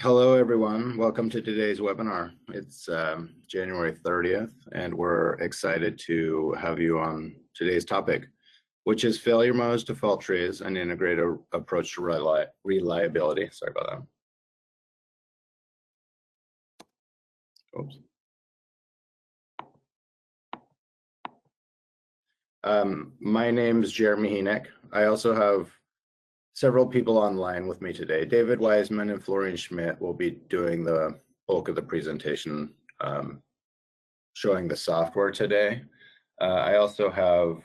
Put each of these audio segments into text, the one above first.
Hello, everyone. Welcome to today's webinar. It's January 30th, and we're excited to have you on today's topic, which is failure modes, default trees, and integrated approach to reliability. Sorry about that. Oops. My name is Jeremy Heenek. I also have several people online with me today. David Wiseman and Florian Schmidt will be doing the bulk of the presentation, showing the software today. I also have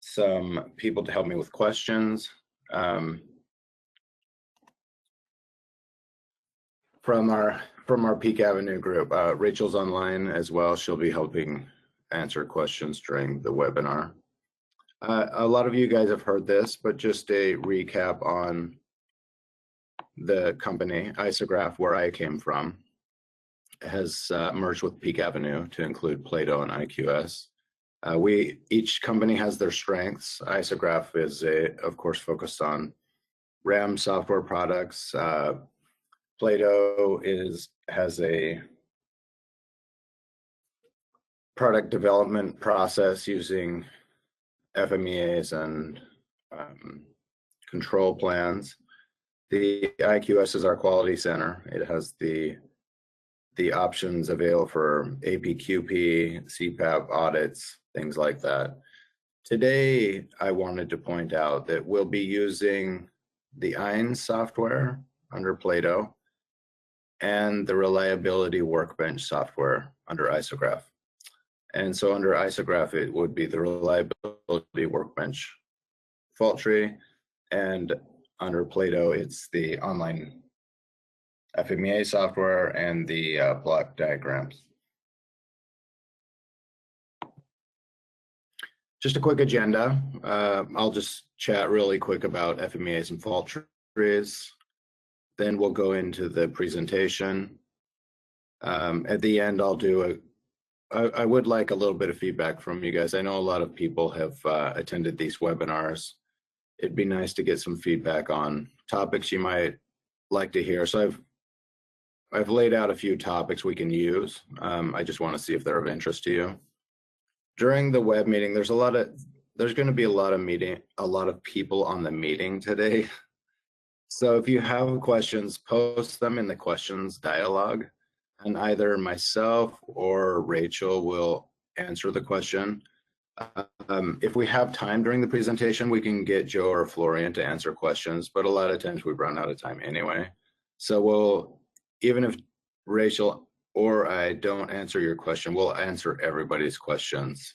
some people to help me with questions. From our Peak Avenue group. Rachel's online as well. She'll be helping answer questions during the webinar. A lot of you guys have heard this, but just a recap on the company, Isograph, where I came from, has merged with Peak Avenue to include Plato and IQS. Each company has their strengths. Isograph is, of course, focused on RAM software products. Plato has a product development process using FMEAs and control plans. The IQS is our quality center. It has the options available for APQP, CPAP audits, things like that. Today, I wanted to point out that we'll be using the INS software under Plato and the reliability workbench software under Isograph. And so under Isograph, it would be the reliability workbench fault tree, and under Plato, it's the online FMEA software and the block diagrams. Just a quick agenda. I'll just chat really quick about FMEAs and fault trees. Then we'll go into the presentation. At the end, I would like a little bit of feedback from you guys. I know a lot of people have attended these webinars. It'd be nice to get some feedback on topics you might like to hear. So I've laid out a few topics we can use. I just want to see if they're of interest to you. During the web meeting, there's going to be a lot of people on the meeting today. So if you have questions, post them in the questions dialogue, and either myself or Rachel will answer the question. If we have time during the presentation, we can get Joe or Florian to answer questions, but a lot of times we run out of time anyway. So even if Rachel or I don't answer your question, we'll answer everybody's questions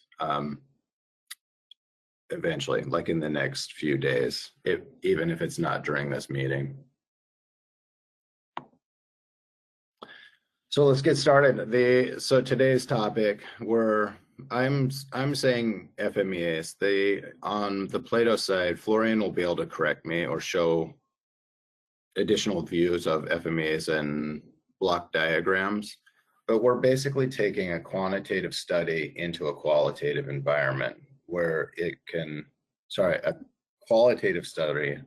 eventually, like in the next few days, even if it's not during this meeting. So let's get started. So today's topic, I'm saying FMEAs. On the Plato side, Florian will be able to correct me or show additional views of FMEAs and block diagrams. But we're basically taking a quantitative study into a qualitative environment where a qualitative study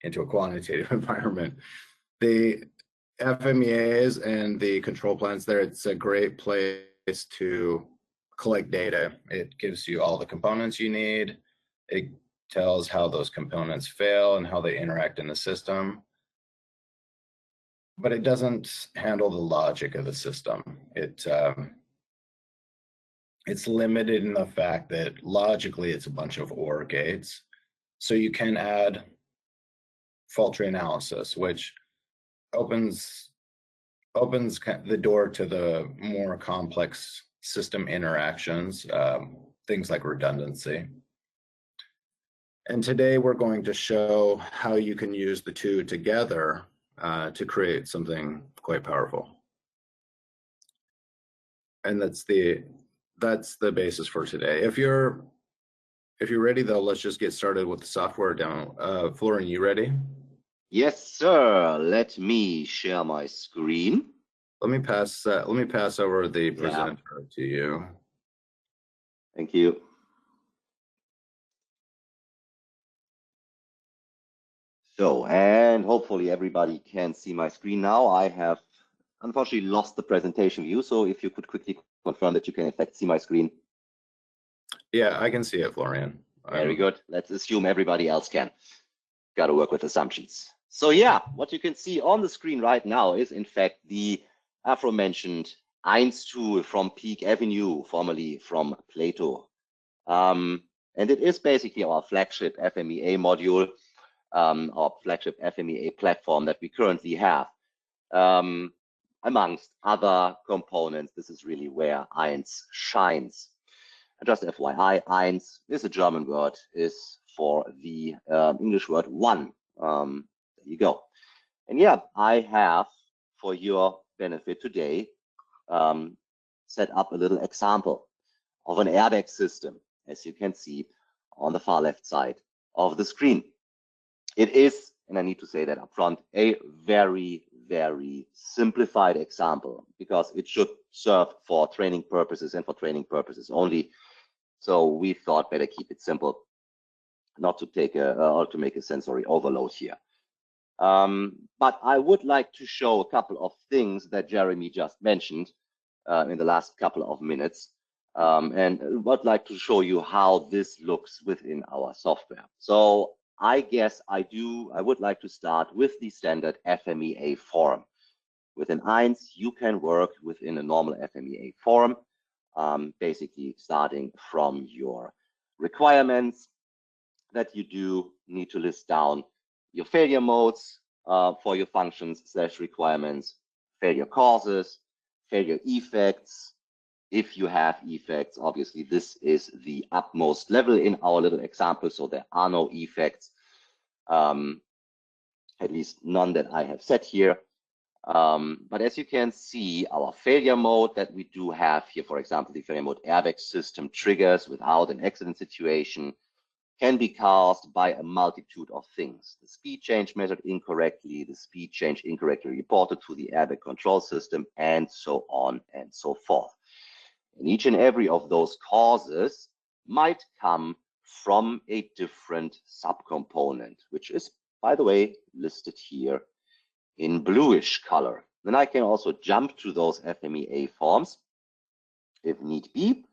into a quantitative environment. The FMEAs and the control plans there, it's a great place to collect data. It gives you all the components you need. It tells how those components fail and how they interact in the system. But it doesn't handle the logic of the system. It's limited in the fact that logically it's a bunch of OR gates. So you can add fault tree analysis, which opens the door to the more complex system interactions, things like redundancy. And today we're going to show how you can use the two together to create something quite powerful. And that's the basis for today. If you're ready though, let's just get started with the software demo. Florian, you ready? Yes, sir. Let me share my screen. Let me pass over the presenter to you. Thank you. So, and hopefully everybody can see my screen now. I have unfortunately lost the presentation view. So if you could quickly confirm that you can in fact see my screen. Yeah, I can see it, Florian. Very good. Let's assume everybody else can. Got to work with assumptions. So yeah, what you can see on the screen right now is in fact the aforementioned 1 tool from Peak Avenue, formerly from Plato. And it is basically our flagship FMEA module, our flagship FMEA platform that we currently have. Amongst other components, this is really where 1 shines. And just FYI, 1 is a German word, is for the English word one. There you go. And yeah, I have, for your benefit today, set up a little example of an airbag system, as you can see on the far left side of the screen. It is, and I need to say that up front, a very, very simplified example because it should serve for training purposes and for training purposes only. So we thought better keep it simple, not to take or to make a sensory overload here. But I would like to show a couple of things that Jeremy just mentioned in the last couple of minutes. And would like to show you how this looks within our software. So I guess I would like to start with the standard FMEA form. Within 1, you can work within a normal FMEA form, basically starting from your requirements that you do need to list down your failure modes for your functions / requirements, failure causes, failure effects. If you have effects, obviously this is the utmost level in our little example, so there are no effects, at least none that I have set here. But as you can see, our failure mode that we do have here, for example, the failure mode airbag system triggers without an accident situation, can be caused by a multitude of things. The speed change measured incorrectly, the speed change incorrectly reported to the airbag control system, and so on and so forth. And each and every of those causes might come from a different subcomponent, which is, by the way, listed here in bluish color. Then I can also jump to those FMEA forms if need be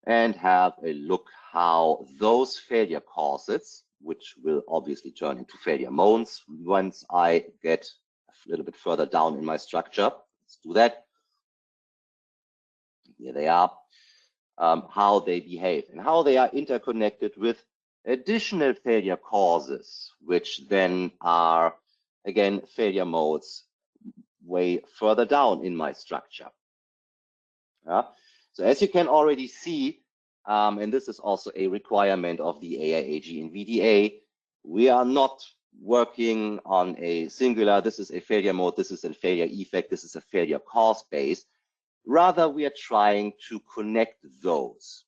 and have a look how those failure causes, which will obviously turn into failure modes once I get a little bit further down in my structure. Let's do that. Here they are, how they behave and how they are interconnected with additional failure causes, which then are, again, failure modes way further down in my structure. So as you can already see, and this is also a requirement of the AIAG and VDA, we are not working on a singular, this is a failure mode, this is a failure effect, this is a failure cause base. Rather, we are trying to connect those,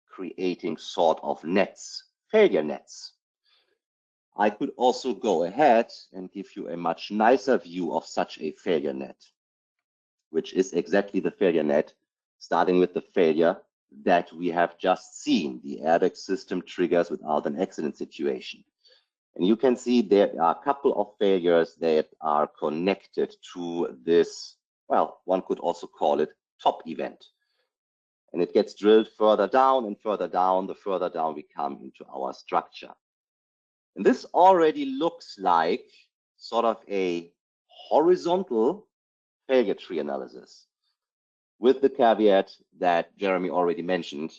creating sort of nets, failure nets. I could also go ahead and give you a much nicer view of such a failure net, which is exactly the failure net, starting with the failure that we have just seen, the airbag system triggers without an accident situation. And you can see there are a couple of failures that are connected to this, well, one could also call it top event. And it gets drilled further down and further down, the further down we come into our structure. And this already looks like sort of a horizontal failure tree analysis, with the caveat that Jeremy already mentioned.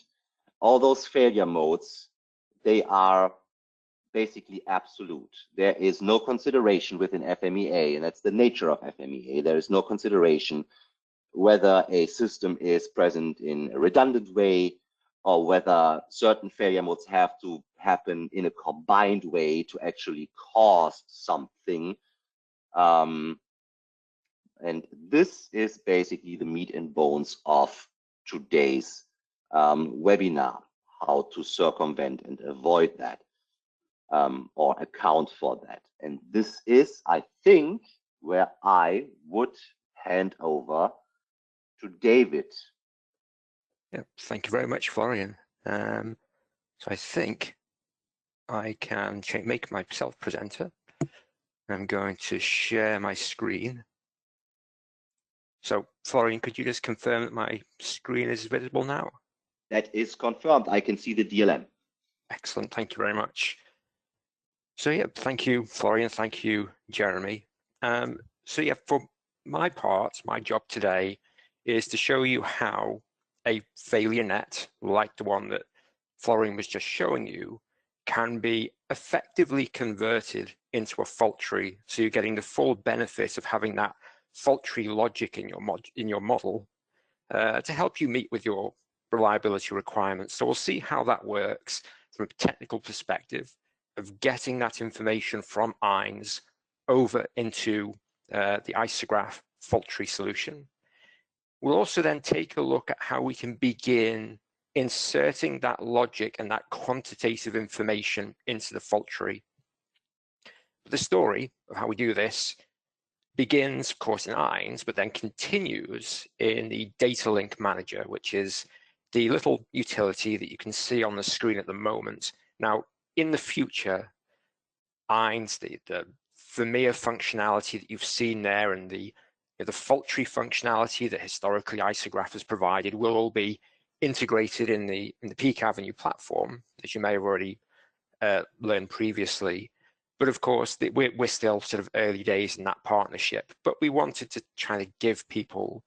All those failure modes, they are basically absolute. There is no consideration within FMEA, and that's the nature of FMEA. There is no consideration whether a system is present in a redundant way or whether certain failure modes have to happen in a combined way to actually cause something. And this is basically the meat and bones of today's webinar, how to circumvent and avoid that or account for that. And this is, I think, where I would hand over to David. Yeah, thank you very much, Florian. So I think I can make myself presenter. I'm going to share my screen. So Florian, could you just confirm that my screen is visible now? That is confirmed. I can see the DLM. Excellent, thank you very much. So yeah, thank you, Florian, thank you, Jeremy. So yeah, for my part, my job today is to show you how a failure net, like the one that Florian was just showing you, can be effectively converted into a fault tree. So you're getting the full benefit of having that fault tree logic in your model to help you meet with your reliability requirements. So we'll see how that works from a technical perspective of getting that information from INS over into the isograph fault tree solution. We'll also then take a look at how we can begin inserting that logic and that quantitative information into the fault tree. The story of how we do this begins, of course, in INS, but then continues in the data link manager, which is the little utility that you can see on the screen at the moment. Now, in the future, INS, the FMEA functionality that you've seen there and the fault tree functionality that historically isograph has provided will all be integrated in the Peak Avenue platform, as you may have already learned previously. But of course, we're still sort of early days in that partnership, but we wanted to try to give people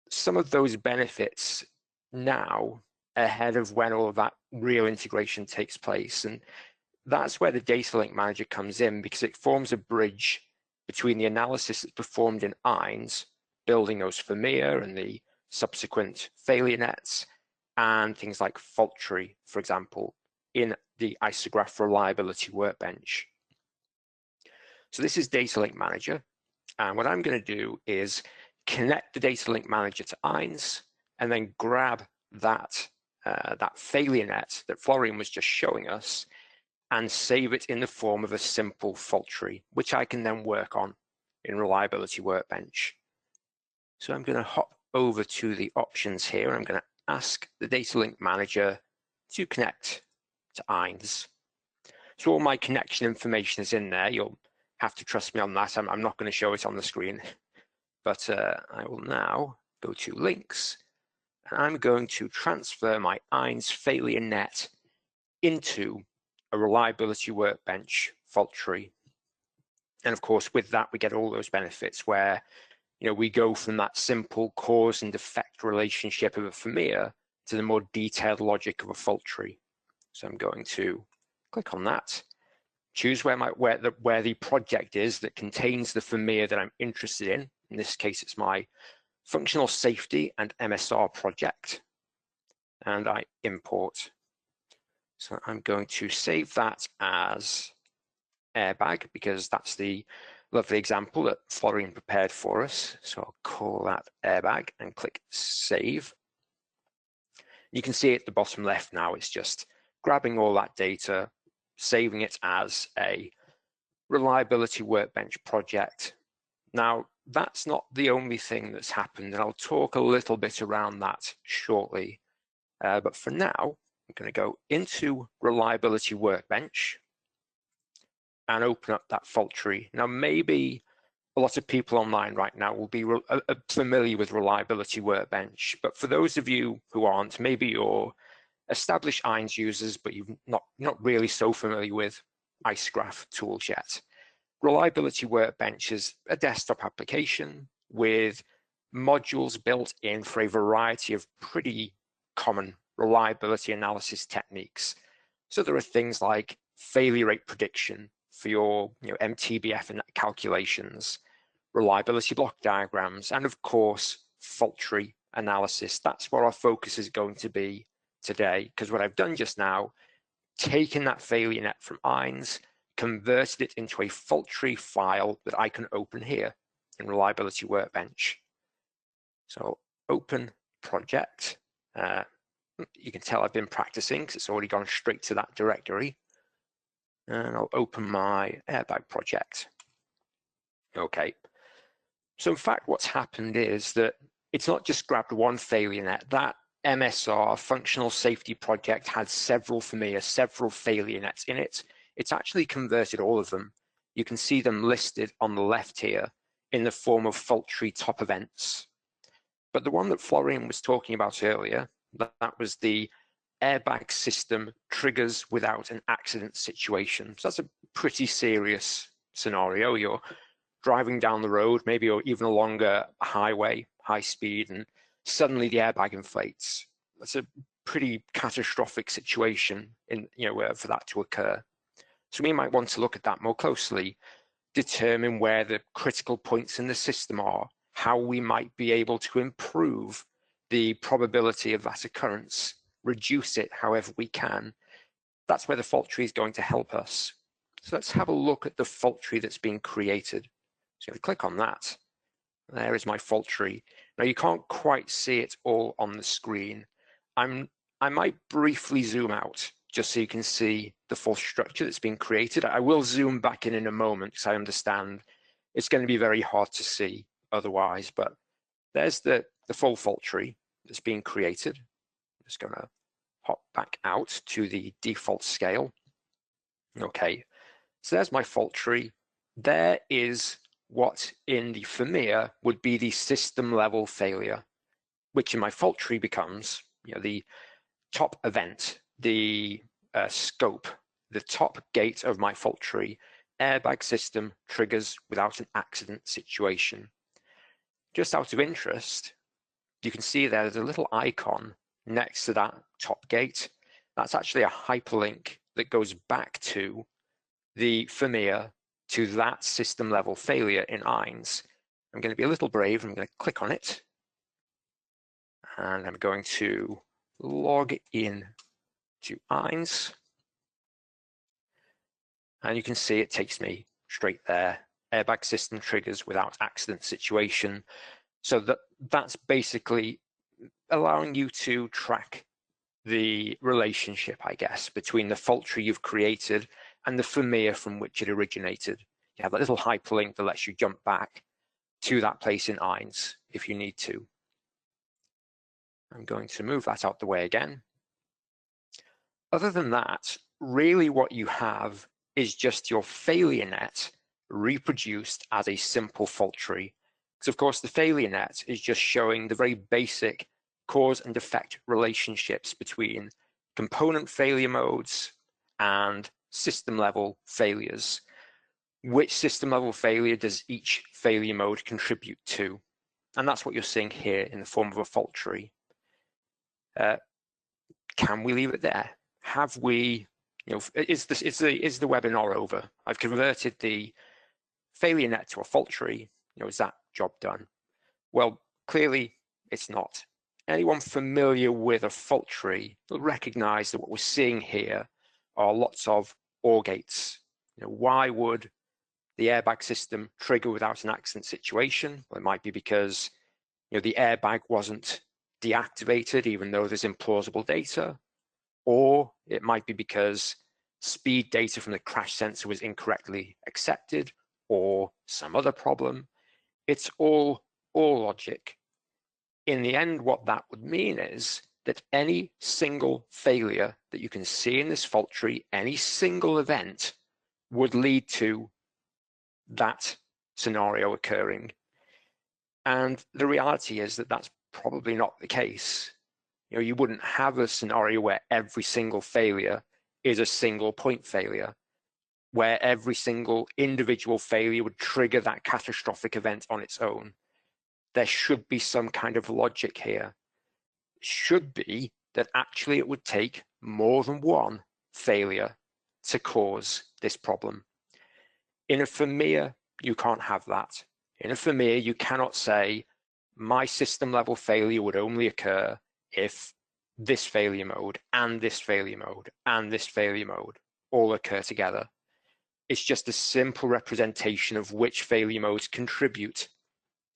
some of those benefits now ahead of when all of that real integration takes place. And that's where the data link manager comes in, because it forms a bridge between the analysis that's performed in INS, building those FMEA and the subsequent failure nets, and things like fault tree, for example, in the isograph reliability workbench. So this is data link manager. And what I'm going to do is connect the data link manager to INS and then grab that failure net that Florian was just showing us and save it in the form of a simple fault tree, which I can then work on in reliability workbench. So I'm going to hop over to the options here, and I'm going to ask the data link manager to connect to INS. So all my connection information is in there. You'll have to trust me on that. I'm not going to show it on the screen, but I will now go to links, and I'm going to transfer my INS failure net into a reliability workbench fault tree. And of course, with that, we get all those benefits where we go from that simple cause and effect relationship of a FMEA to the more detailed logic of a fault tree. So I'm going to click on that, choose where the project is that contains the FMEA that I'm interested in. In this case, it's my functional safety and MSR project, and I import. So I'm going to save that as airbag because that's the lovely example that Florian prepared for us. So I'll call that airbag and click save. You can see at the bottom left now, it's just grabbing all that data, saving it as a reliability workbench project. Now, that's not the only thing that's happened, and I'll talk a little bit around that shortly. But for now, I'm going to go into reliability workbench and open up that fault tree. Now, maybe a lot of people online right now will be familiar with reliability workbench, but for those of you who aren't, maybe you're established INS users, but you're not really so familiar with isograph tools yet. Reliability workbench is a desktop application with modules built in for a variety of pretty common reliability analysis techniques. So there are things like failure rate prediction for your MTBF and calculations, reliability block diagrams, and of course, fault tree analysis. That's where our focus is going to be today, because what I've done just now, taken that failure net from INS, converted it into a fault tree file that I can open here in Reliability Workbench. So open project. You can tell I've been practicing because it's already gone straight to that directory. And I'll open my airbag project. Okay. So in fact, what's happened is that it's not just grabbed one failure net. That MSR, functional safety project, had several FMEA, several failure nets in it. It's actually converted all of them. you can see them listed on the left here in the form of fault tree top events. But the one that Florian was talking about earlier, that was the airbag system triggers without an accident situation. So that's a pretty serious scenario. You're driving down the road, maybe you're even along a highway, high speed, and suddenly the airbag inflates. That's a pretty catastrophic situation for that to occur. So we might want to look at that more closely, determine where the critical points in the system are, how we might be able to improve the probability of that occurrence, reduce it however we can. That's where the fault tree is going to help us. So let's have a look at the fault tree that's been created. So if I click on that, there is my fault tree. Now you can't quite see it all on the screen. I might briefly zoom out just so you can see the full structure that's been created. I will zoom back in a moment because I understand it's going to be very hard to see otherwise, but there's the full fault tree that's being created. I'm just going to hop back out to the default scale. Okay, so there's my fault tree. There is what in the FMEA would be the system level failure, which in my fault tree becomes the top event, the scope, the top gate of my fault tree. Airbag system triggers without an accident situation. Just out of interest, you can see there's a little icon next to that top gate. That's actually a hyperlink that goes back to the FMEA, to that system level failure in INS. I'm going to be a little brave. I'm going to click on it. And I'm going to log in to INS. And you can see it takes me straight there. Airbag system triggers without accident situation. So that's basically allowing you to track the relationship, I guess, between the fault tree you've created and the FMEA from which it originated. You have a little hyperlink that lets you jump back to that place in INS if you need to. I'm going to move that out the way again. Other than that, really what you have is just your failure net reproduced as a simple fault tree. Because of course the failure net is just showing the very basic cause and effect relationships between component failure modes and system level failures. Which system level failure does each failure mode contribute to? And that's what you're seeing here in the form of a fault tree. Can we leave it there? Have we, is the webinar over? I've converted the failure net to a fault tree. Is that job done? Well, clearly it's not. Anyone familiar with a fault tree will recognize that what we're seeing here are lots of OR gates. Why would the airbag system trigger without an accident situation? Well, it might be because the airbag wasn't deactivated even though there's implausible data, or it might be because speed data from the crash sensor was incorrectly accepted, or some other problem. It's all logic. In the end, what that would mean is that any single failure that you can see in this fault tree, any single event, would lead to that scenario occurring. And the reality is that that's probably not the case. You wouldn't have a scenario where every single failure is a single point failure, where every single individual failure would trigger that catastrophic event on its own. There should be some kind of logic here. It should be that actually it would take more than one failure to cause this problem. In a FMEA, you can't have that. In a FMEA, you cannot say, my system level failure would only occur if this failure mode and this failure mode and this failure mode all occur together. It's just a simple representation of which failure modes contribute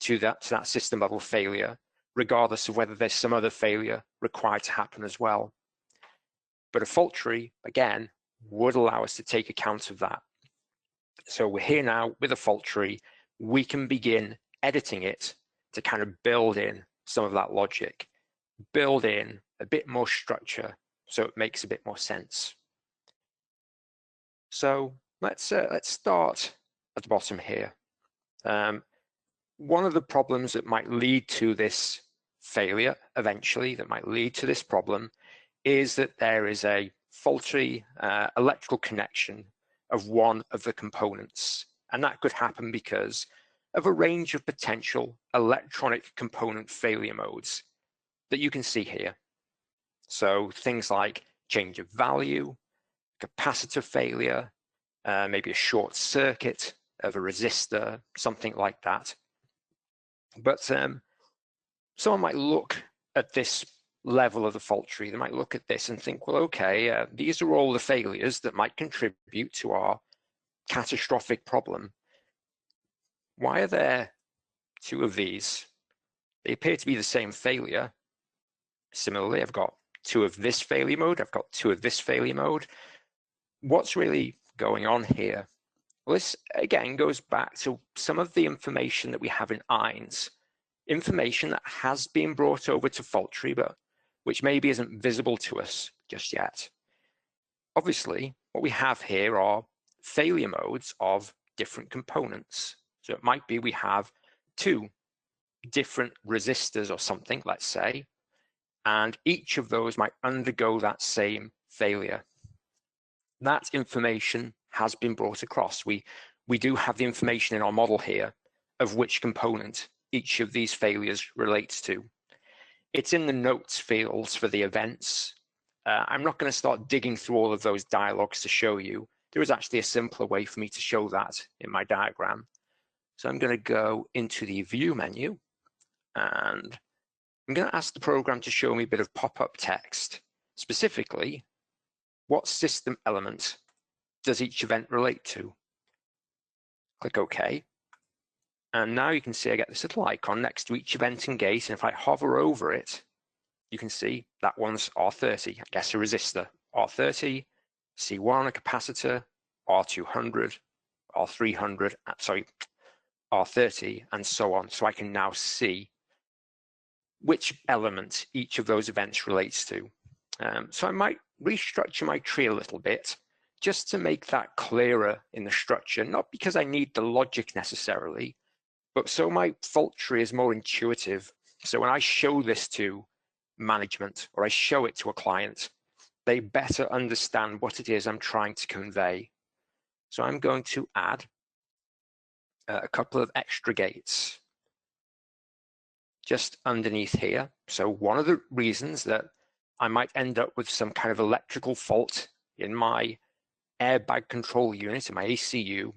to that system level failure, regardless of whether there's some other failure required to happen as well. But a fault tree, again, would allow us to take account of that. So we're here now with a fault tree. We can begin editing it to kind of build in some of that logic, build in a bit more structure so it makes a bit more sense. So let's start at the bottom here. One of the problems that might lead to this failure eventually, that might lead to this problem, is that there is a faulty electrical connection of one of the components. And that could happen because of a range of potential electronic component failure modes that you can see here. So things like change of value, capacitor failure, maybe a short circuit of a resistor, something like that. But someone might look at this level of the fault tree. They might look at this and think, well, okay, these are all the failures that might contribute to our catastrophic problem. Why are there two of these? They appear to be the same failure. Similarly, I've got two of this failure mode. I've got two of this failure mode. What's really going on here? Well, this again goes back to some of the information that we have in INS, information that has been brought over to fault tree, but which maybe isn't visible to us just yet. Obviously, what we have here are failure modes of different components. So it might be we have two different resistors or something, let's say, and each of those might undergo that same failure. That information has been brought across. We do have the information in our model here of which component each of these failures relates to. It's in the notes fields for the events. I'm not going to start digging through all of those dialogues to show you. There is actually a simpler way for me to show that in my diagram. So I'm going to go into the view menu, and I'm going to ask the program to show me a bit of pop-up text. Specifically, what system element does each event relate to? Click OK. And now you can see I get this little icon next to each event and gate, and if I hover over it, you can see that one's R30, I guess a resistor, R30, C1, a capacitor, R200, R300, sorry, R30, and so on. So I can now see which element each of those events relates to. So I might restructure my tree a little bit just to make that clearer in the structure, not because I need the logic necessarily, but so my fault tree is more intuitive. So when I show this to management or I show it to a client, they better understand what it is I'm trying to convey. So I'm going to add a couple of extra gates just underneath here. So one of the reasons that I might end up with some kind of electrical fault in my airbag control unit, in my ECU,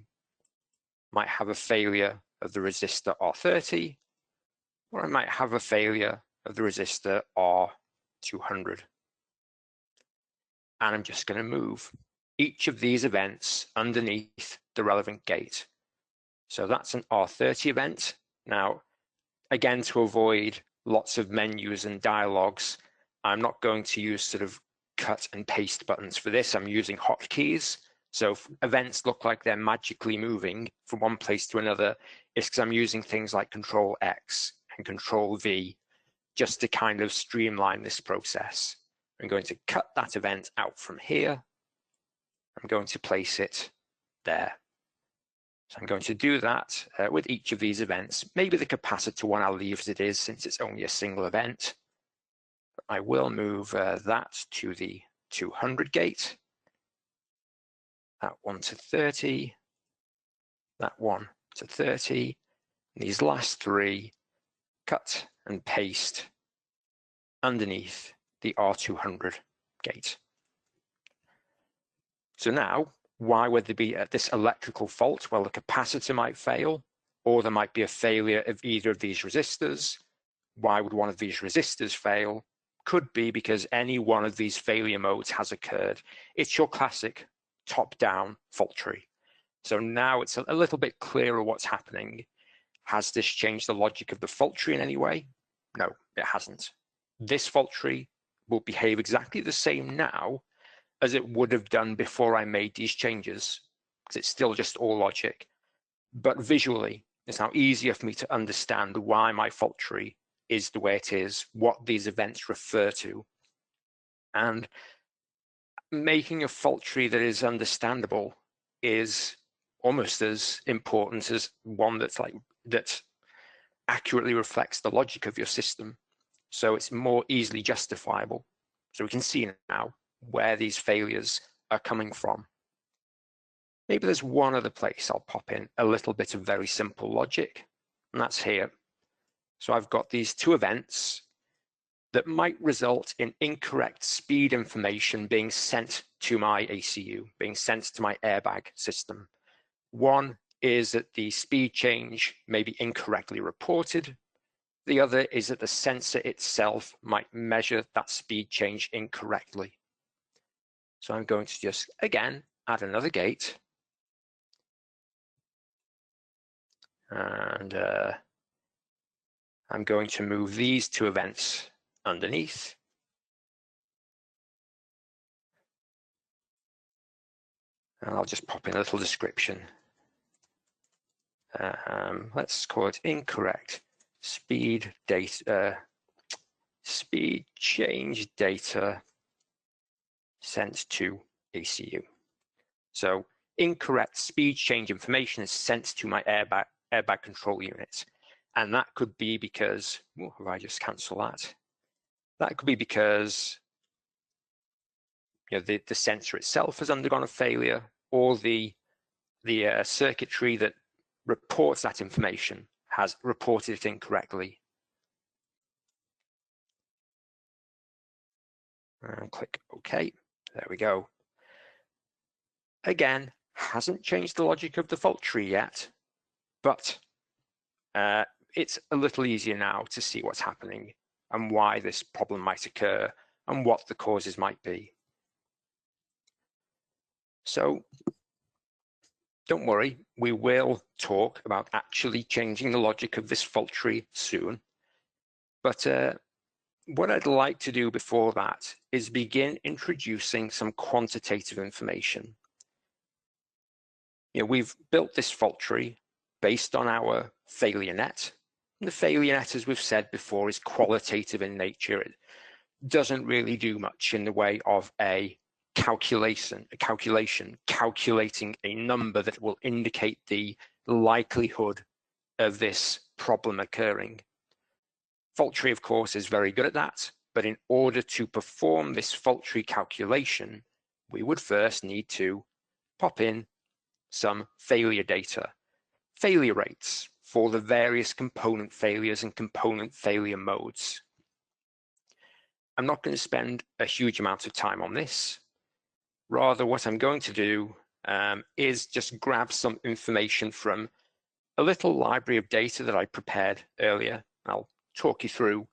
might have a failure of the resistor R30, or I might have a failure of the resistor R200. And I'm just going to move each of these events underneath the relevant gate. So that's an R30 event. Now, again, to avoid lots of menus and dialogues, I'm not going to use sort of cut and paste buttons for this. I'm using hotkeys. So if events look like they're magically moving from one place to another, it's because I'm using things like Control X and Control V just to kind of streamline this process. I'm going to cut that event out from here. I'm going to place it there. So I'm going to do that with each of these events. Maybe the capacitor one I'll leave as it is since it's only a single event. But I will move that to the 200 gate. That one to 30, that one to 30. And these last three, cut and paste underneath the R200 gate. So now, why would there be this electrical fault? Well, the capacitor might fail, or there might be a failure of either of these resistors. Why would one of these resistors fail? Could be because any one of these failure modes has occurred. It's your classic top-down fault tree. So now it's a little bit clearer what's happening. Has this changed the logic of the fault tree in any way? No, it hasn't. This fault tree will behave exactly the same now as it would have done before I made these changes, because it's still just all logic. But visually, it's now easier for me to understand why my fault tree is the way it is, what these events refer to. And making a fault tree that is understandable is almost as important as one that accurately reflects the logic of your system. So it's more easily justifiable. So we can see now where these failures are coming from. Maybe there's one other place I'll pop in a little bit of very simple logic, and that's here. So I've got these two events that might result in incorrect speed information being sent to my ACU, being sent to my airbag system. One is that the speed change may be incorrectly reported. The other is that the sensor itself might measure that speed change incorrectly. So I'm going to just, again, add another gate. And I'm going to move these two events underneath. And I'll just pop in a little description. Let's call it incorrect speed change data sent to ACU. So incorrect speed change information is sent to my airbag control unit. And that could be because, oh, have I just cancel that? That could be because the sensor itself has undergone a failure, or the circuitry that reports that information has reported it incorrectly. And click OK. There we go. Again, hasn't changed the logic of the fault tree yet, but it's a little easier now to see what's happening and why this problem might occur and what the causes might be. So don't worry, we will talk about actually changing the logic of this fault tree soon. But what I'd like to do before that is begin introducing some quantitative information. We've built this fault tree based on our failure net. And the failure net, as we've said before, is qualitative in nature. It doesn't really do much in the way of a calculation, calculating a number that will indicate the likelihood of this problem occurring. Fault tree, of course, is very good at that, but in order to perform this fault tree calculation, we would first need to pop in some failure data, failure rates for the various component failures and component failure modes. I'm not going to spend a huge amount of time on this. Rather, what I'm going to do is just grab some information from a little library of data that I prepared earlier. I'll talk you through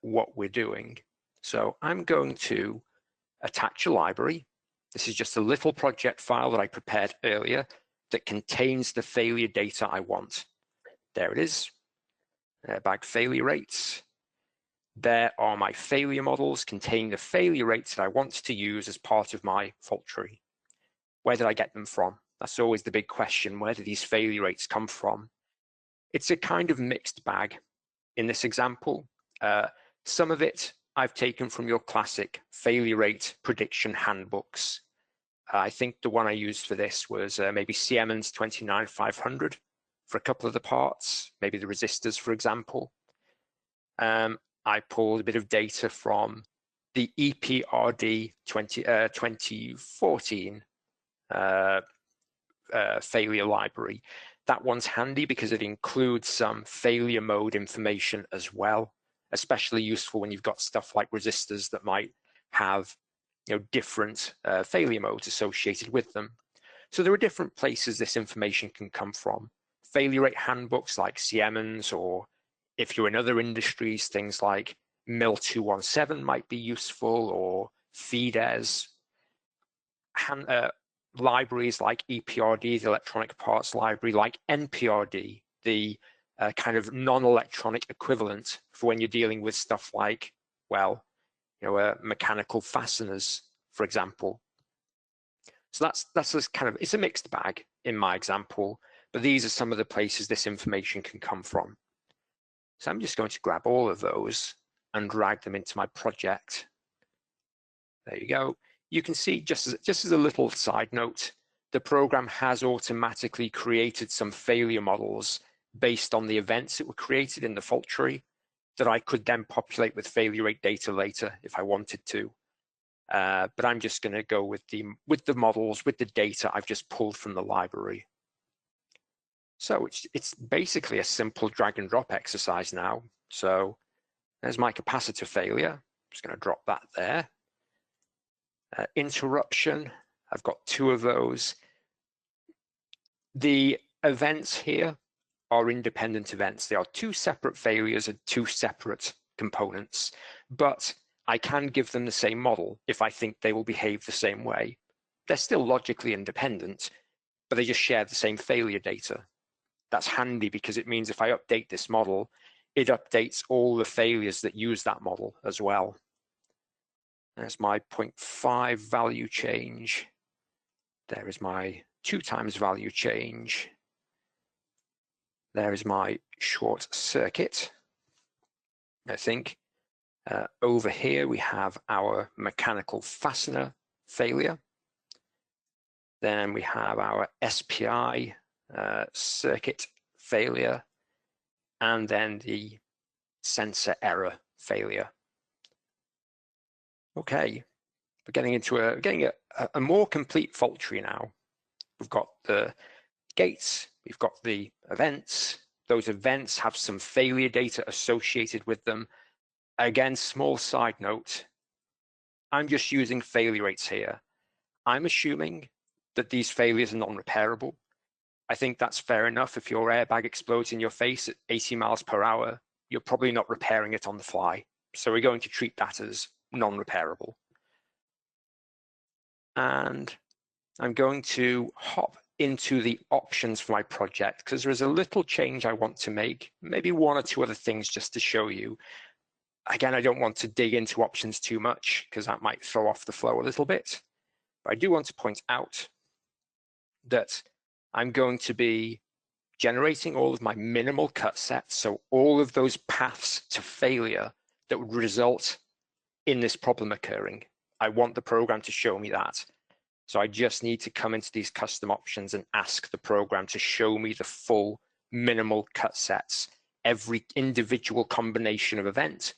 what we're doing. So I'm going to attach a library. This is just a little project file that I prepared earlier that contains the failure data I want. There it is, airbag failure rates. There are my failure models containing the failure rates that I want to use as part of my fault tree. Where did I get them from? That's always the big question. Where do these failure rates come from? It's a kind of mixed bag in this example. Some of it I've taken from your classic failure rate prediction handbooks. I think the one I used for this was maybe Siemens 29500 for a couple of the parts, maybe the resistors, for example. I pulled a bit of data from the EPRD 2014 failure library. That one's handy because it includes some failure mode information as well, especially useful when you've got stuff like resistors that might have different failure modes associated with them. So there are different places this information can come from. Failure rate handbooks like Siemens, or if you're in other industries, things like MIL 217 might be useful, or FIDES. Libraries like EPRD, the electronic parts library, like NPRD, the kind of non-electronic equivalent for when you're dealing with stuff like, well, mechanical fasteners, for example. So that's this kind of, it's a mixed bag in my example, but these are some of the places this information can come from. So I'm just going to grab all of those and drag them into my project. There you go. You can see, just as a little side note, the program has automatically created some failure models based on the events that were created in the fault tree that I could then populate with failure rate data later if I wanted to. But I'm just going to go with the models, with the data I've just pulled from the library. So it's basically a simple drag and drop exercise now. So there's my capacitor failure. I'm just going to drop that there. Interruption, I've got 2 of those. The events here are independent events. They are 2 separate failures and 2 separate components, but I can give them the same model if I think they will behave the same way. They're still logically independent, but they just share the same failure data. That's handy because it means if I update this model, it updates all the failures that use that model as well. There's my 0.5 value change. There is my 2 times value change. There is my short circuit. I think over here we have our mechanical fastener failure. Then we have our SPI circuit failure, and then the sensor error failure. Okay, we're getting into a more complete fault tree now. We've got the gates, we've got the events. Those events have some failure data associated with them. Again, small side note, I'm just using failure rates here. I'm assuming that these failures are non-repairable. I think that's fair enough. If your airbag explodes in your face at 80 miles per hour, you're probably not repairing it on the fly. So we're going to treat that as non-repairable. And I'm going to hop into the options for my project because there is a little change I want to make, maybe 1 or 2 other things just to show you. Again, I don't want to dig into options too much because that might throw off the flow a little bit. But I do want to point out that I'm going to be generating all of my minimal cut sets, so all of those paths to failure that would result in this problem occurring. I want the program to show me that. So I just need to come into these custom options and ask the program to show me the full minimal cut sets, every individual combination of event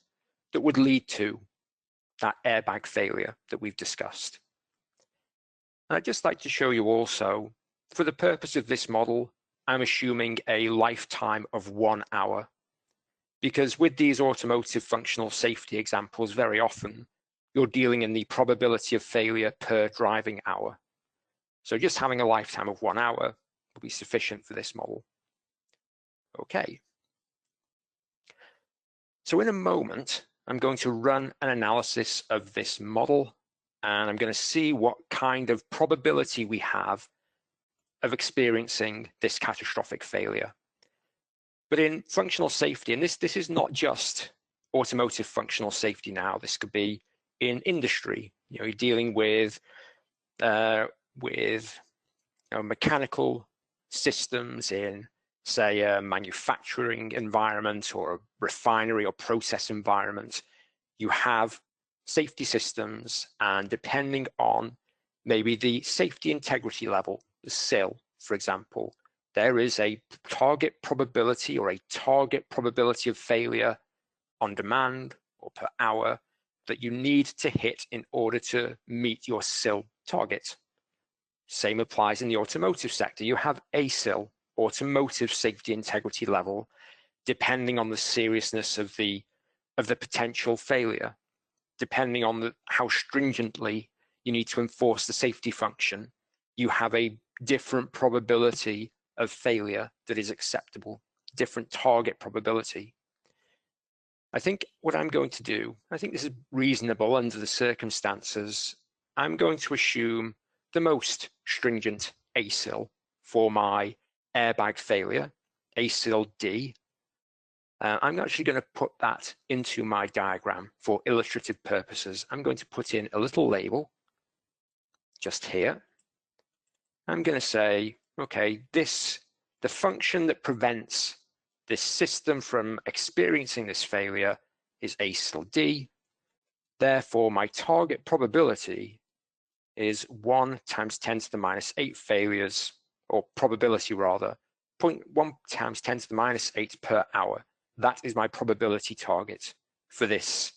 that would lead to that airbag failure that we've discussed. And I'd just like to show you also, for the purpose of this model, I'm assuming a lifetime of 1 hour, because with these automotive functional safety examples, very often you're dealing in the probability of failure per driving hour. So just having a lifetime of 1 hour will be sufficient for this model. Okay. So in a moment, I'm going to run an analysis of this model, and I'm going to see what kind of probability we have of experiencing this catastrophic failure. But in functional safety, and this is not just automotive functional safety now, this could be in industry. You know, you're dealing with mechanical systems in, say, a manufacturing environment or a refinery or process environment. You have safety systems, and depending on maybe the safety integrity level, the SIL, for example, there is a target probability or a target probability of failure on demand or per hour that you need to hit in order to meet your SIL target. Same applies in the automotive sector. You have ASIL, automotive safety integrity level, depending on the seriousness of the potential failure, depending on how stringently you need to enforce the safety function. You have a different probability of failure that is acceptable, different target probability. I think what I'm going to do, I think this is reasonable under the circumstances. I'm going to assume the most stringent ASIL for my airbag failure, ASIL D. I'm actually going to put that into my diagram for illustrative purposes. I'm going to put in a little label just here. I'm going to say, okay, the function that prevents this system from experiencing this failure is ASIL D. Therefore, my target probability is 1 times 10 to the minus 8 failures, or probability rather, 0.1 times 10 to the minus 8 per hour. That is my probability target for this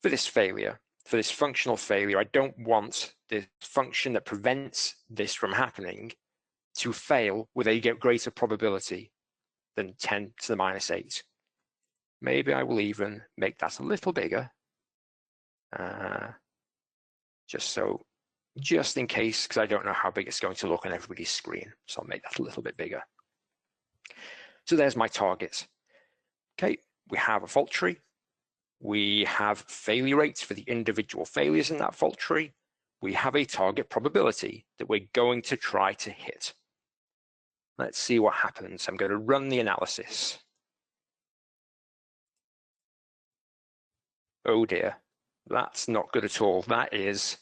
failure, for this functional failure. I don't want the function that prevents this from happening to fail with a greater probability than 10 to the minus 8. Maybe I will even make that a little bigger, just in case, because I don't know how big it's going to look on everybody's screen. So I'll make that a little bit bigger. So there's my target. Okay, we have a fault tree. We have failure rates for the individual failures in that fault tree. We have a target probability that we're going to try to hit. Let's see what happens. I'm going to run the analysis. Oh dear, that's not good at all. That is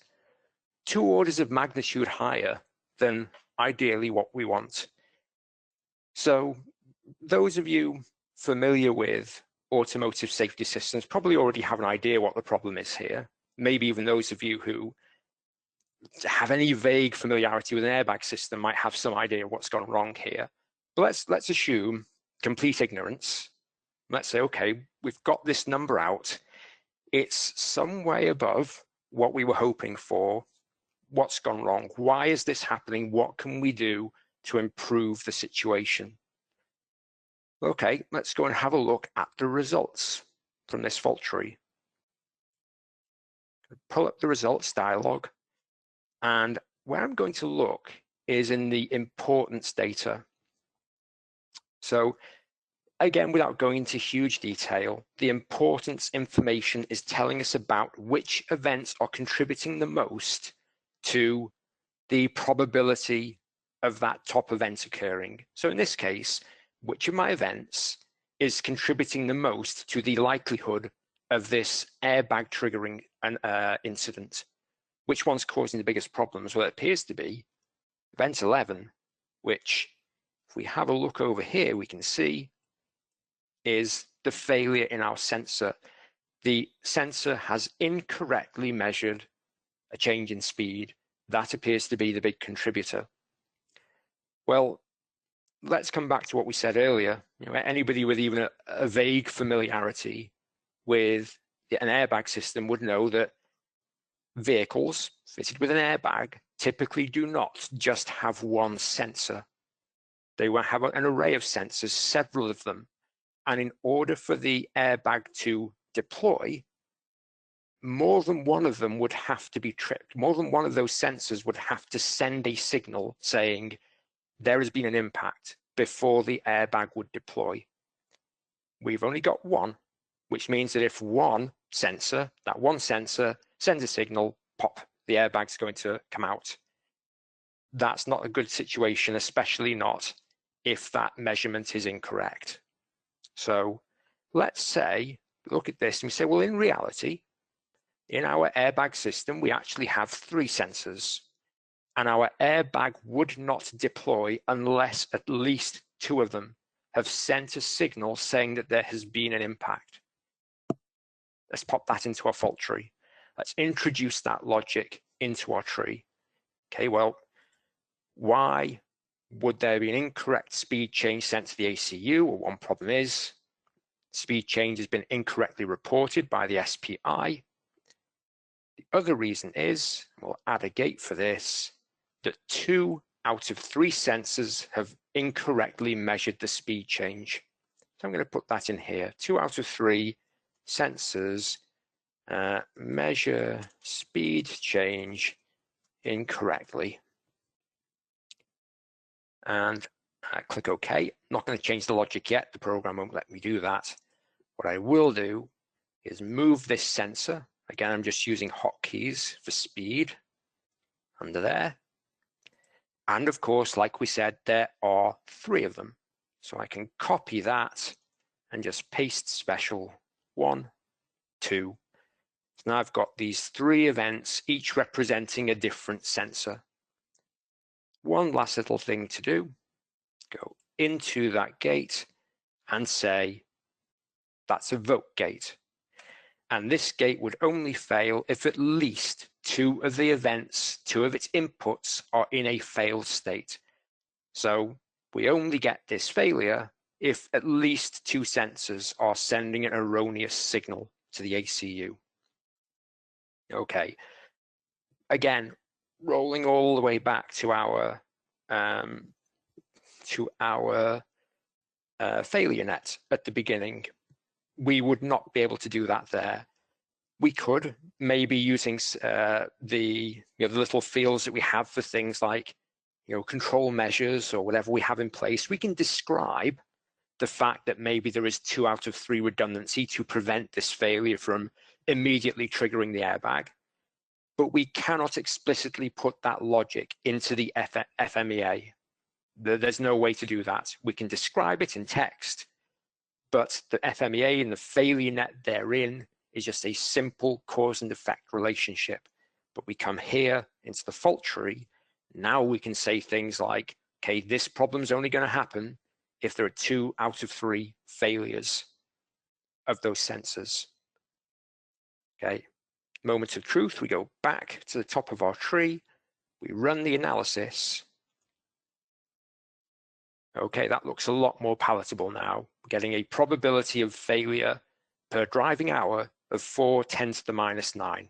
2 orders of magnitude higher than ideally what we want. So those of you familiar with automotive safety systems probably already have an idea what the problem is here. Maybe even those of you who have any vague familiarity with an airbag system might have some idea what's gone wrong here. But let's assume complete ignorance. Let's say, okay, we've got this number out. It's some way above what we were hoping for. What's gone wrong? Why is this happening? What can we do to improve the situation? Okay, let's go and have a look at the results from this fault tree. Pull up the results dialog, and where I'm going to look is in the importance data. So again, without going into huge detail, the importance information is telling us about which events are contributing the most to the probability of that top event occurring. So in this case, which of my events is contributing the most to the likelihood of this airbag triggering an incident? Which one's causing the biggest problems? Well, it appears to be event 11, which if we have a look over here, we can see is the failure in our sensor. The sensor has incorrectly measured a change in speed. That appears to be the big contributor. Well, let's come back to what we said earlier. Anybody with even a vague familiarity with an airbag system would know that vehicles fitted with an airbag typically do not just have one sensor. They will have an array of sensors, several of them. And in order for the airbag to deploy, more than one of them would have to be tripped. More than one of those sensors would have to send a signal saying there has been an impact before the airbag would deploy. We've only got one, which means that if one sensor sends a signal, pop, the airbag's going to come out. That's not a good situation, especially not if that measurement is incorrect. So let's say, look at this and we say, well, in reality, in our airbag system, we actually have 3 sensors, and our airbag would not deploy unless at least 2 of them have sent a signal saying that there has been an impact. Let's pop that into our fault tree. Let's introduce that logic into our tree. Okay, well, why would there be an incorrect speed change sent to the ACU? Well, one problem is speed change has been incorrectly reported by the SPI. The other reason is, we'll add a gate for this, that 2 out of 3 sensors have incorrectly measured the speed change. So I'm going to put that in here. 2 out of 3 sensors measure speed change incorrectly. And click OK. I'm not going to change the logic yet. The program won't let me do that. What I will do is move this sensor. Again, I'm just using hotkeys for speed under there. And of course, like we said, there are 3 of them. So I can copy that and just paste special 1, 2. So now I've got these 3 events, each representing a different sensor. One last little thing to do, go into that gate and say, that's a vote gate. And this gate would only fail if at least two of its inputs are in a failed state. So we only get this failure if at least two sensors are sending an erroneous signal to the ACU. Okay, again, rolling all the way back to our failure net at the beginning, we would not be able to do that there. We could, maybe using the little fields that we have for things like control measures or whatever we have in place, we can describe the fact that maybe there is 2 out of 3 redundancy to prevent this failure from immediately triggering the airbag. But we cannot explicitly put that logic into the FMEA. There's no way to do that. We can describe it in text, but the FMEA and the failure net therein is just a simple cause and effect relationship. But we come here into the fault tree. Now we can say things like, okay, this problem's only going to happen if there are 2 out of 3 failures of those sensors. Okay, moment of truth, we go back to the top of our tree, we run the analysis. Okay, that looks a lot more palatable now. We're getting a probability of failure per driving hour of 4 × 10⁻⁹.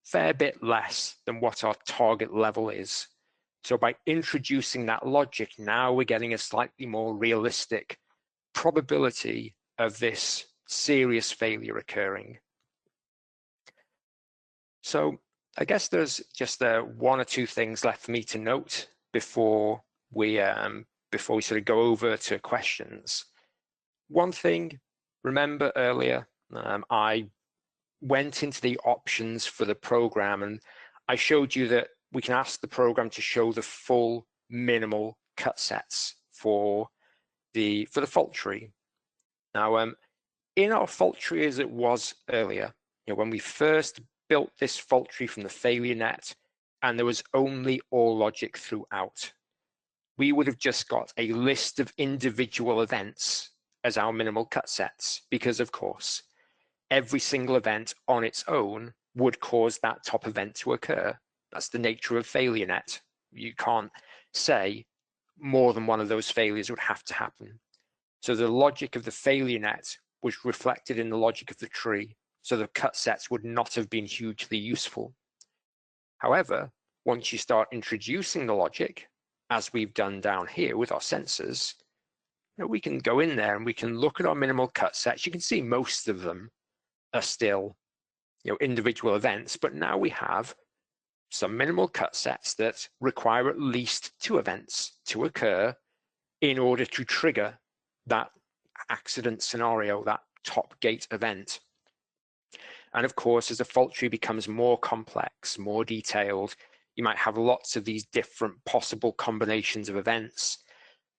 Fair bit less than what our target level is. So by introducing that logic, now we're getting a slightly more realistic probability of this serious failure occurring. So I guess there's just 1 or 2 things left for me to note before we sort of go over to questions. One thing, remember earlier, I went into the options for the program and I showed you that we can ask the program to show the full minimal cut sets for the fault tree. Now, in our fault tree as it was earlier, when we first built this fault tree from the failure net and there was only OR logic throughout, we would have just got a list of individual events as our minimal cut sets, because of course, every single event on its own would cause that top event to occur. That's the nature of failure net. You can't say more than one of those failures would have to happen. So the logic of the failure net was reflected in the logic of the tree, so the cut sets would not have been hugely useful. However, once you start introducing the logic, as we've done down here with our sensors, we can go in there and we can look at our minimal cut sets. You can see most of them are still individual events, but now we have some minimal cut sets that require at least 2 events to occur in order to trigger that accident scenario, that top gate event. And of course, as the fault tree becomes more complex, more detailed, you might have lots of these different possible combinations of events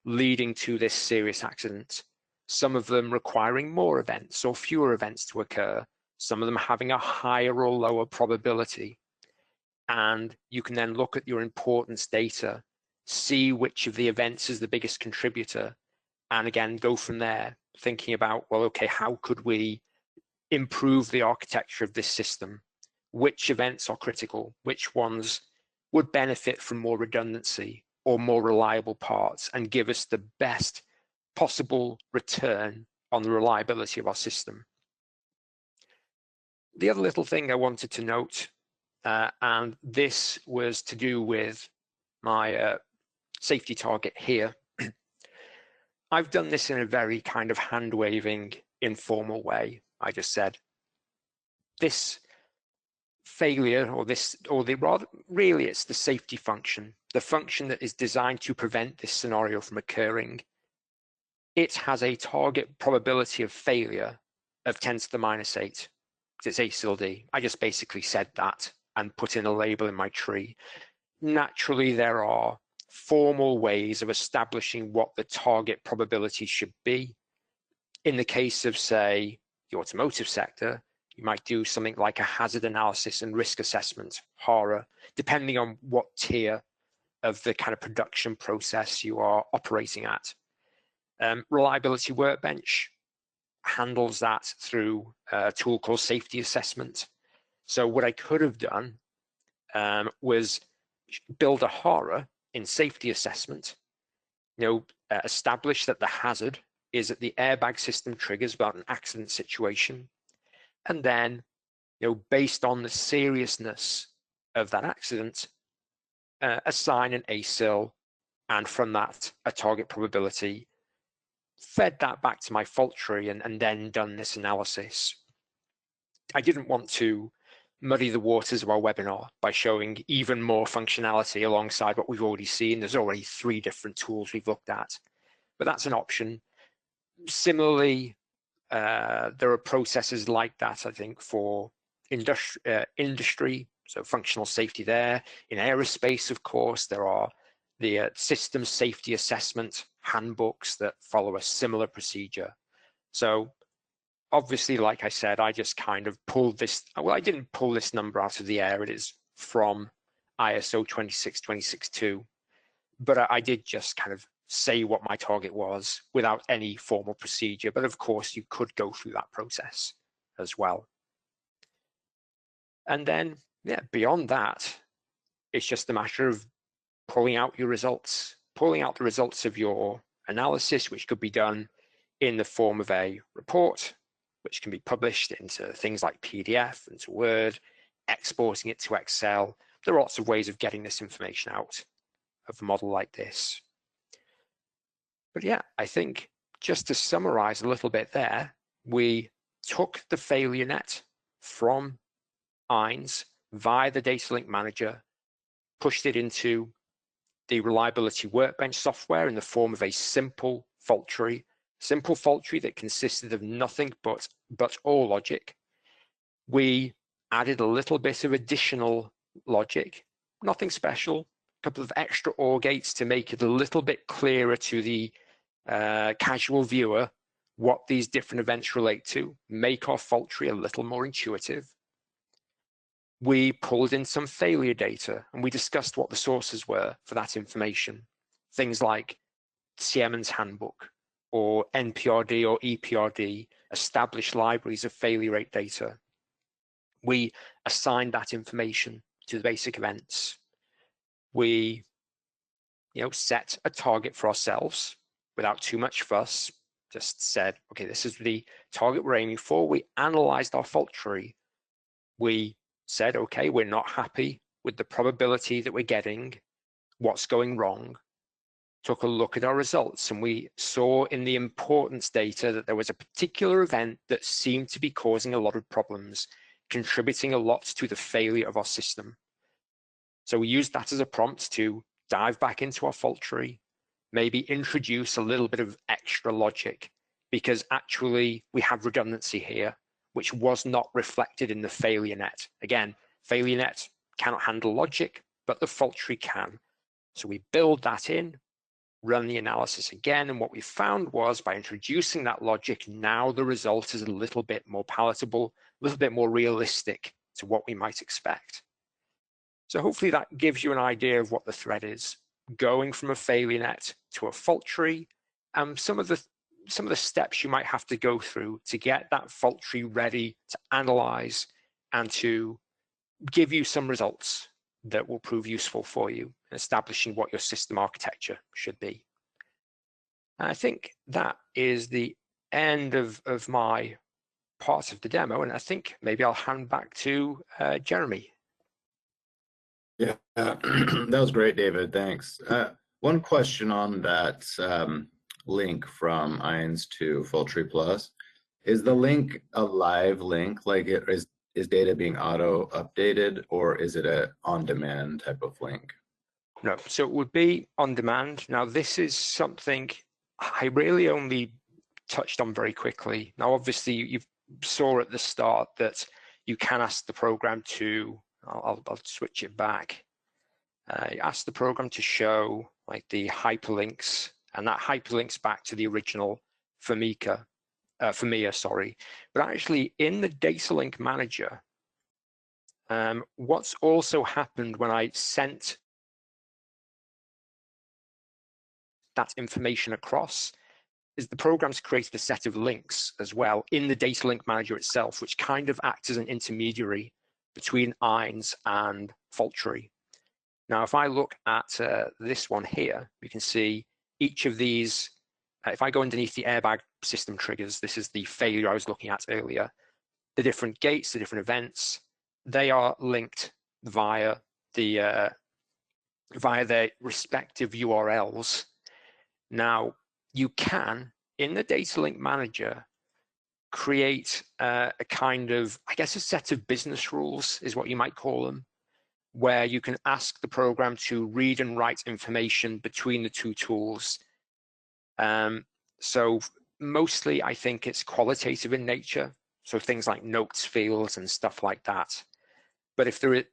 leading to this serious accident. Some of them requiring more events or fewer events to occur, some of them having a higher or lower probability. And you can then look at your importance data, see which of the events is the biggest contributor, and again, go from there, thinking about, well, okay, how could we improve the architecture of this system? Which events are critical? Which ones would benefit from more redundancy or more reliable parts and give us the best possible return on the reliability of our system? The other little thing I wanted to note, and this was to do with my safety target here. I've done this in a very kind of hand-waving, informal way. I just said, this failure, really it's the safety function, the function that is designed to prevent this scenario from occurring. It has a target probability of failure of 10⁻⁸. It's A∠D. I just basically said that and put in a label in my tree. Naturally, there are formal ways of establishing what the target probability should be. In the case of, say, the automotive sector, you might do something like a hazard analysis and risk assessment, HARA, depending on what tier of the kind of production process you are operating at. Reliability workbench handles that through a tool called safety assessment. So what I could have done was build a HARA in safety assessment, establish that the hazard is that the airbag system triggers about an accident situation, and then, based on the seriousness of that accident, assign an ASIL, and from that, a target probability, fed that back to my fault tree, and then done this analysis. I didn't want to muddy the waters of our webinar by showing even more functionality alongside what we've already seen. There's already 3 different tools we've looked at, but that's an option. Similarly, there are processes like that, I think, for industry, so functional safety there. In aerospace, of course, there are the system safety assessment handbooks that follow a similar procedure. So obviously, like I said, I just kind of pulled this, well, I didn't pull this number out of the air. It is from ISO 26262, but I did just kind of say what my target was without any formal procedure. But of course, you could go through that process as well. And then, yeah, beyond that, it's just a matter of pulling out your results, pulling out the results of your analysis, which could be done in the form of a report, which can be published into things like PDF, into Word, exporting it to Excel. There are lots of ways of getting this information out of a model like this. But yeah, I think just to summarize a little bit there, we took the failure net from INS via the data link manager, pushed it into the reliability workbench software in the form of a simple fault tree that consisted of nothing but or logic. We added a little bit of additional logic, nothing special, a couple of extra OR gates to make it a little bit clearer to the casual viewer what these different events relate to, make our fault tree a little more intuitive. We pulled in some failure data and we discussed what the sources were for that information. Things like Siemens handbook or NPRD or EPRD, established libraries of failure rate data. We assigned that information to the basic events. We set a target for ourselves without too much fuss, just said, okay, this is the target we're aiming for. We analyzed our fault tree. We said, okay, we're not happy with the probability that we're getting, what's going wrong, took a look at our results, and we saw in the importance data that there was a particular event that seemed to be causing a lot of problems, contributing a lot to the failure of our system. So we used that as a prompt to dive back into our fault tree, maybe introduce a little bit of extra logic, because actually we have redundancy here, which was not reflected in the failure net. Again, failure net cannot handle logic, but the fault tree can. So we build that in, run the analysis again, and what we found was by introducing that logic, now the result is a little bit more palatable, a little bit more realistic to what we might expect. So hopefully that gives you an idea of what the threat is, going from a failure net to a fault tree, and some of the steps you might have to go through to get that fault tree ready to analyze and to give you some results that will prove useful for you in establishing what your system architecture should be. And I think that is the end of my part of the demo, and I think maybe I'll hand back to Jeremy. Yeah, that was great, David. Thanks. One question on that link from INS to Fault Tree Plus. Is the link a live link? Like, is data being auto updated, or is it a on-demand type of link? No, so it would be on demand. Now, this is something I really only touched on very quickly. Now, obviously, you saw at the start that you can ask the program to, I'll switch it back. You ask the program to show like the hyperlinks, and that hyperlinks back to the original FMEA, sorry. But actually, in the data link manager, what's also happened when I sent that information across, is the program's created a set of links as well in the data link manager itself, which kind of acts as an intermediary between INS and fault tree. Now, if I look at this one here, you can see each of these. If I go underneath the airbag system triggers, this is the failure I was looking at earlier. The different gates, the different events, they are linked via their respective URLs. Now, you can, in the data link manager, create a kind of, I guess, a set of business rules is what you might call them, where you can ask the program to read and write information between the two tools. So mostly I think it's qualitative in nature, so things like notes fields and stuff like that. But if the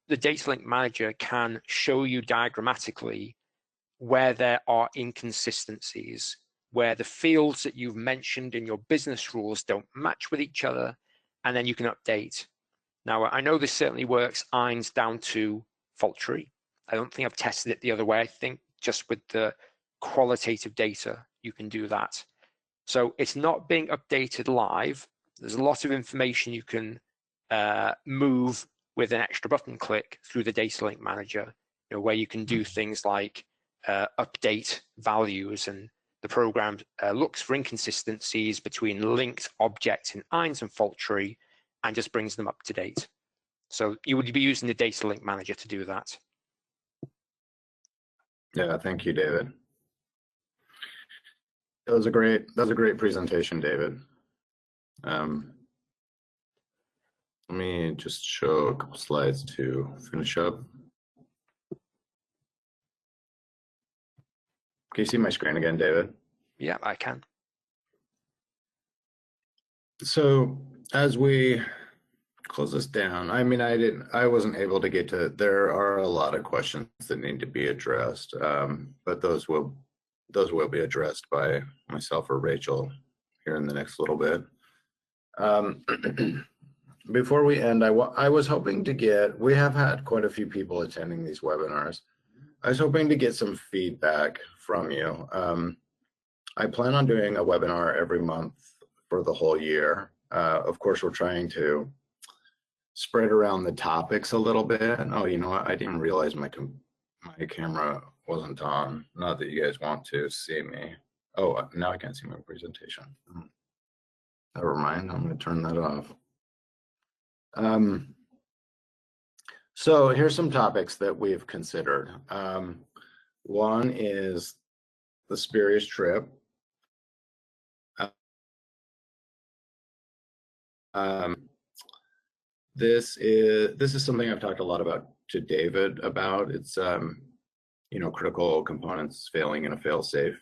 data link manager can show you diagrammatically where there are inconsistencies, where the fields that you've mentioned in your business rules don't match with each other, and then you can update. Now, I know this certainly works INS down to fault tree. I don't think I've tested it the other way. I think just with the qualitative data, you can do that. So it's not being updated live. There's a lot of information you can move with an extra button click through the data link manager, where you can do things like update values, and the program looks for inconsistencies between linked objects in INS and fault tree and just brings them up to date. So you would be using the data link manager to do that. Yeah, thank you, David. That was a great presentation, David. Let me just show a couple slides to finish up. Can you see my screen again, David? Yeah, I can. So as we close this down, I mean, I wasn't able to get to, there are a lot of questions that need to be addressed, but those will be addressed by myself or Rachel here in the next little bit. Before we end, I was hoping to get, we have had quite a few people attending these webinars. I was hoping to get some feedback from you. I plan on doing a webinar every month for the whole year. Of course, we're trying to spread around the topics a little bit. Oh, you know what? I didn't realize my camera wasn't on. Not that you guys want to see me. Oh, now I can't see my presentation. Never mind. I'm going to turn that off. So here's some topics that we've considered. One is the spurious trip. This is something I've talked a lot about to David about. It's critical components failing in a fail-safe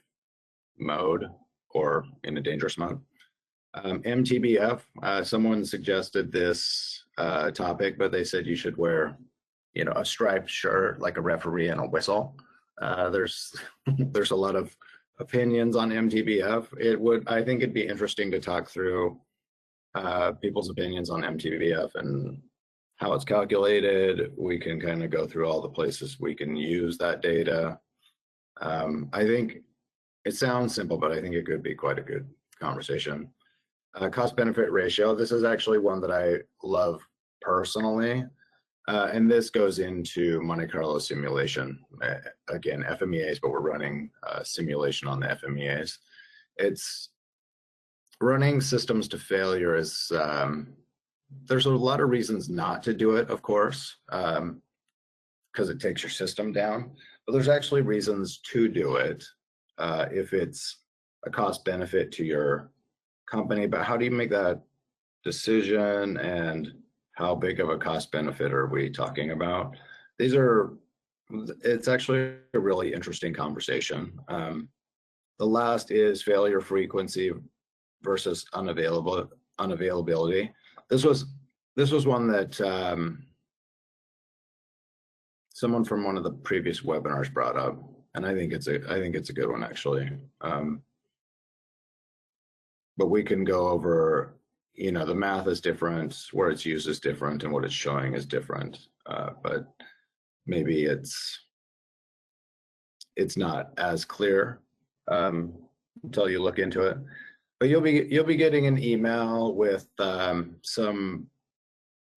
mode or in a dangerous mode. MTBF, someone suggested this topic, but they said you should wear, a striped shirt like a referee and a whistle. There's a lot of opinions on MTBF. I think it'd be interesting to talk through people's opinions on MTBF and how it's calculated. We can kind of go through all the places we can use that data. I think it sounds simple, but I think it could be quite a good conversation. Cost-benefit ratio. This is actually one that I love personally. And this goes into Monte Carlo simulation. Again, FMEAs, but we're running simulation on the FMEAs. It's running systems to failure is, there's a lot of reasons not to do it, of course, because it takes your system down, but there's actually reasons to do it if it's a cost benefit to your company. But how do you make that decision, and how big of a cost benefit are we talking about? It's actually a really interesting conversation. The last is failure frequency versus unavailability. This was one that someone from one of the previous webinars brought up, and I think it's a good one actually. But we can go over, the math is different, where it's used is different, and what it's showing is different. But maybe it's not as clear. until you look into it. But you'll be getting an email with some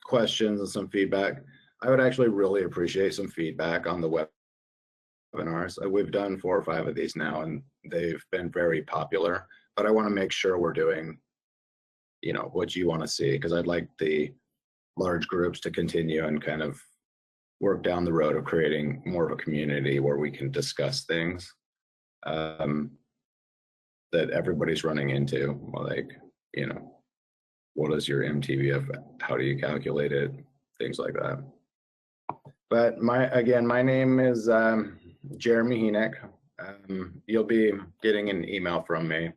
questions and some feedback. I would actually really appreciate some feedback on the webinars. We've done 4 or 5 of these now, and they've been very popular. But I want to make sure we're doing, you know, what you want to see, because I'd like the large groups to continue and kind of work down the road of creating more of a community where we can discuss things that everybody's running into, like, you know, what is your MTBF? How do you calculate it? Things like that. But my name is Jeremy Heenek. You'll be getting an email from me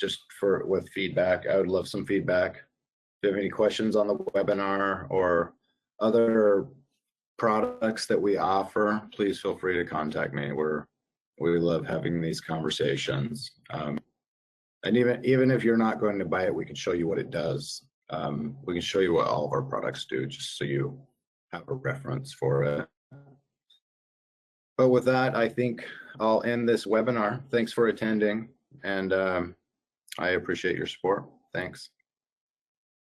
just with feedback. I would love some feedback. If you have any questions on the webinar or other products that we offer, please feel free to contact me. We love having these conversations. And even if you're not going to buy it, we can show you what it does. We can show you what all of our products do, just so you have a reference for it. But with that, I think I'll end this webinar. Thanks for attending, and I appreciate your support. Thanks.